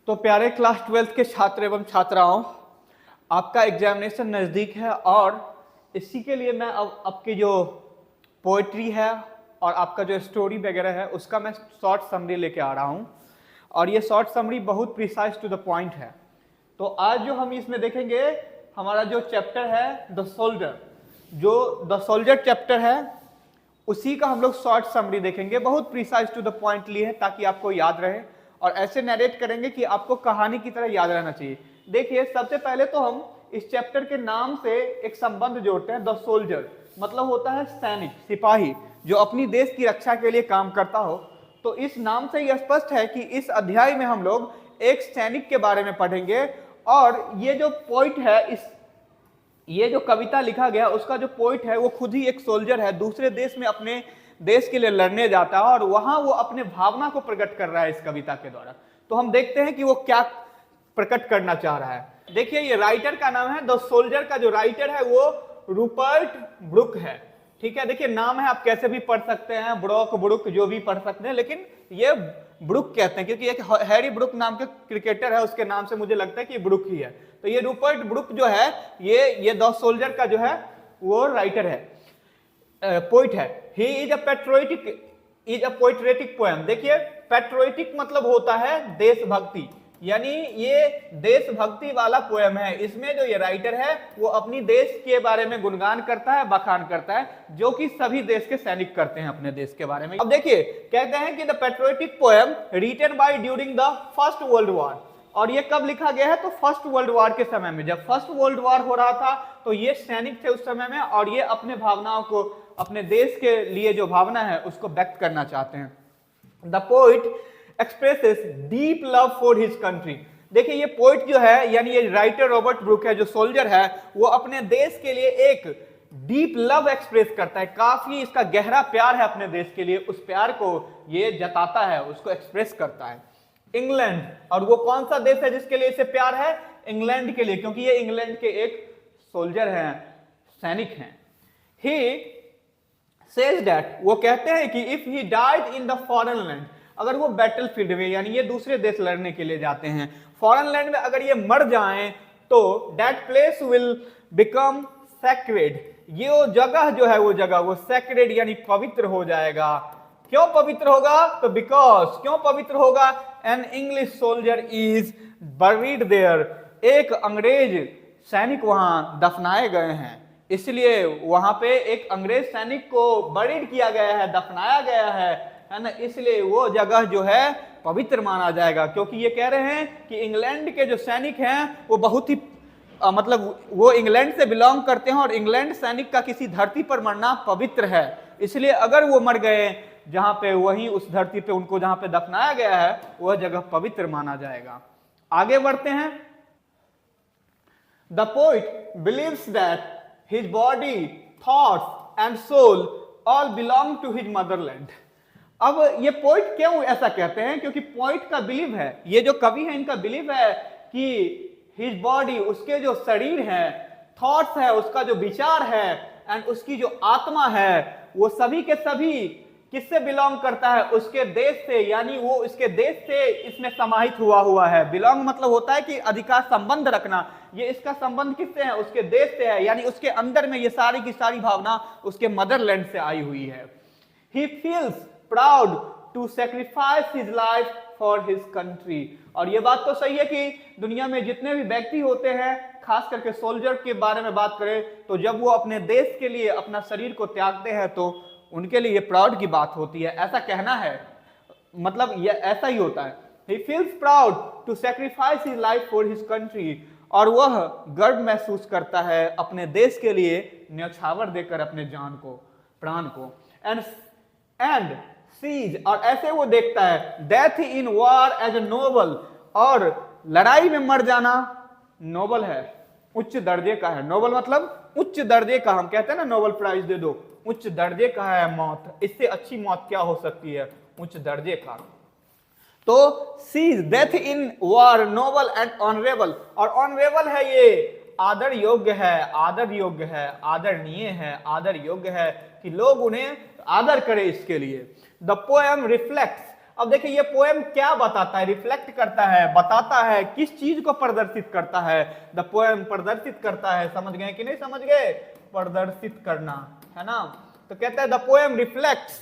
तो प्यारे class 12th के छात्र एवं छात्राओं, आपका एग्जामिनेशन नज़दीक है और इसी के लिए मैं अब आपकी जो पोइट्री है और आपका जो स्टोरी वगैरह है उसका मैं शॉर्ट समरी लेके आ रहा हूँ। और ये शॉर्ट समरी बहुत प्रिसाइज टू द पॉइंट है। तो आज जो हम इसमें देखेंगे, हमारा जो चैप्टर है द सोल्जर, जो द सोल्जर चैप्टर है उसी का हम लोग शॉर्ट समरी देखेंगे। बहुत प्रिसाइज टू द पॉइंट लिए हैं ताकि आपको याद रहे, और ऐसे नरेट करेंगे कि आपको कहानी की तरह याद रहना चाहिए। देखिए, सबसे पहले तो हम इस चैप्टर के नाम से एक संबंध जोड़ते हैं। द सोल्जर मतलब होता है सैनिक, सिपाही, जो अपनी देश की रक्षा के लिए काम करता हो। तो इस नाम से ही स्पष्ट है कि इस अध्याय में हम लोग एक सैनिक के बारे में पढ़ेंगे। और ये जो पोइट है, ये जो कविता लिखा गया उसका जो पोइट है वो खुद ही एक सोल्जर है, दूसरे देश में अपने देश के लिए लड़ने जाता है और वहां वो अपने भावना को प्रकट कर रहा है इस कविता के द्वारा। तो हम देखते हैं कि वो क्या प्रकट करना चाह रहा है। देखिए, ये राइटर का नाम है द सोल्जर, का जो राइटर है वो रूपर्ट ब्रुक है। ठीक है, देखिए नाम है, आप कैसे भी पढ़ सकते हैं, ब्रुक ब्रुक जो भी पढ़ सकते हैं, लेकिन ये ब्रुक कहते हैं क्योंकि एक हैरी ब्रुक नाम के क्रिकेटर है, उसके नाम से मुझे लगता है कि ब्रुक ही है। तो ये रूपर्ट ब्रुक जो है ये द सोल्जर का जो है वो राइटर है, पोइट है। He is a patriotic poem. देखिए, पैट्रियोटिक मतलब होता है देशभक्ति, यानी ये देशभक्ति वाला पोएम है। इसमें जो ये राइटर है वो अपनी देश के बारे में गुणगान करता है, बखान करता है, जो कि सभी देश के सैनिक करते हैं अपने देश के बारे में। अब देखिए, कहते हैं कि the patriotic poem written by during the First World War. और ये कब लिखा गया है? तो फर्स्ट वर्ल्ड वॉर के समय में, जब फर्स्ट वर्ल्ड वॉर हो रहा था तो ये सैनिक थे उस समय में, और ये अपने भावनाओं को, अपने देश के लिए जो भावना है उसको व्यक्त करना चाहते हैं। The poet expresses deep love for his country. देखिए, ये पोइट जो है, यानी ये राइटर रॉबर्ट ब्रुक है, जो सोल्जर है, वो अपने देश के लिए एक डीप लव एक्सप्रेस करता है। काफी इसका गहरा प्यार है अपने देश के लिए, उस प्यार को ये जताता है, उसको एक्सप्रेस करता है। इंग्लैंड, और वो कौन सा देश है जिसके लिए इसे प्यार है? इंग्लैंड के लिए, क्योंकि ये इंग्लैंड के एक सोल्जर हैं, सैनिक हैं। ही सेज दैट, वो कहते हैं कि if he died in the foreign land, अगर वो बैटलफील्ड में, यानी ये दूसरे देश लड़ने के लिए जाते हैं, फॉरेन लैंड में अगर ये मर जाएं तो that place will become sacred. ये वो जगह जो है, वो जगह वो सैक्रेड यानी पवित्र हो जाएगा। क्यों पवित्र होगा? तो बिकॉज, क्यों पवित्र होगा? An English soldier is buried there, एक अंग्रेज सैनिक वहां दफनाए गए हैं, इसलिए वहां पे एक अंग्रेज सैनिक को बरीड किया गया है, दफनाया गया है ना, इसलिए वो जगह जो है पवित्र माना जाएगा। क्योंकि ये कह रहे हैं कि इंग्लैंड के जो सैनिक हैं वो बहुत ही मतलब वो इंग्लैंड से बिलोंग करते हैं, और इंग्लैंड सैनिक का किसी धरती पर मरना पवित्र है, इसलिए अगर वो मर गए जहां पे, वहीं उस धरती पे उनको जहां पे दफनाया गया है वह जगह पवित्र माना जाएगा। आगे बढ़ते हैं। The poet believes that his body, thoughts and soul all belong to his motherland. अब ये पोइट क्यों ऐसा कहते हैं? क्योंकि पोइट का बिलीव है, ये जो कवि है इनका बिलीव है कि हिज बॉडी, उसके जो शरीर है, थॉट्स है, उसका जो विचार है, एंड उसकी जो आत्मा है, वो सभी के सभी किससे बिलोंग करता है? उसके देश से, यानी वो इसके देश से इसमें समाहित हुआ है। बिलोंग मतलब होता है कि अधिकार, संबंध रखना। ये इसका संबंध किससे है? उसके देश से है, यानी उसके अंदर में ये सारी की सारी भावना उसके मदरलैंड से आई हुई है। He feels proud to sacrifice his life for his country. और ये बात तो सही है कि दुनिया में जितने भी व्यक्ति होते हैं, खास करके सोल्जर के बारे में बात करें, तो जब वो अपने देश के लिए अपना शरीर को त्यागते हैं तो उनके लिए ये प्राउड की बात होती है, ऐसा कहना है, मतलब ये ऐसा ही होता है। He feels proud to sacrifice his life for his country, और वह गर्व महसूस करता है अपने देश के लिए न्यौछावर देकर अपने जान को, प्राण को। एंड सीज, और ऐसे वो देखता है, death in war as a noble, और लड़ाई में मर जाना नोबल है, उच्च दर्जे का है। नोबल मतलब उच्च दर्जे का, हम कहते हैं ना नोबल प्राइज दे दो, उच्च दर्जे का है मौत, इससे अच्छी मौत क्या हो सकती है? उच्च दर्जे का। तो sees death in war noble and honourable, और ऑनरेबल है, ये आदर योग्य है, आदर योग्य है, आदरणीय है, आदर योग्य है कि लोग उन्हें आदर करें इसके लिए। द पोएम रिफ्लेक्ट्स, अब देखिए ये पोएम क्या बताता है, रिफ्लेक्ट करता है, बताता है, किस चीज को प्रदर्शित करता है? द पोएम प्रदर्शित करता है, समझ गए कि नहीं समझ गए? प्रदर्शित करना, है ना। तो कहता है the poem reflects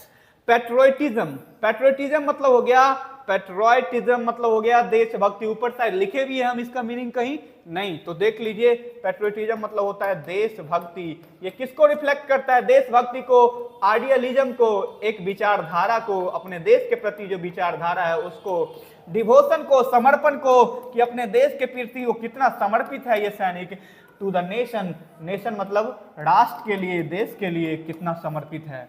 patriotism. Patriotism मतलब हो गया, पेट्रोटिज्म मतलब हो गया देशभक्ति। ऊपर साइड लिखे भी है हम, इसका मीनिंग कहीं नहीं, तो देख लीजिए। पेट्रोटिज्म मतलब होता है देशभक्ति। ये किसको रिफ्लेक्ट करता है? देशभक्ति को, आइडियलिज्म को, एक विचारधारा को, अपने देश के प्रति जो विचारधारा है उसको, डिवोशन को, समर्पण को, कि अपने देश के प्रति वो कितना समर्पित है ये सैनिक। टू द नेशन, नेशन मतलब राष्ट्र के लिए, देश के लिए कितना समर्पित है।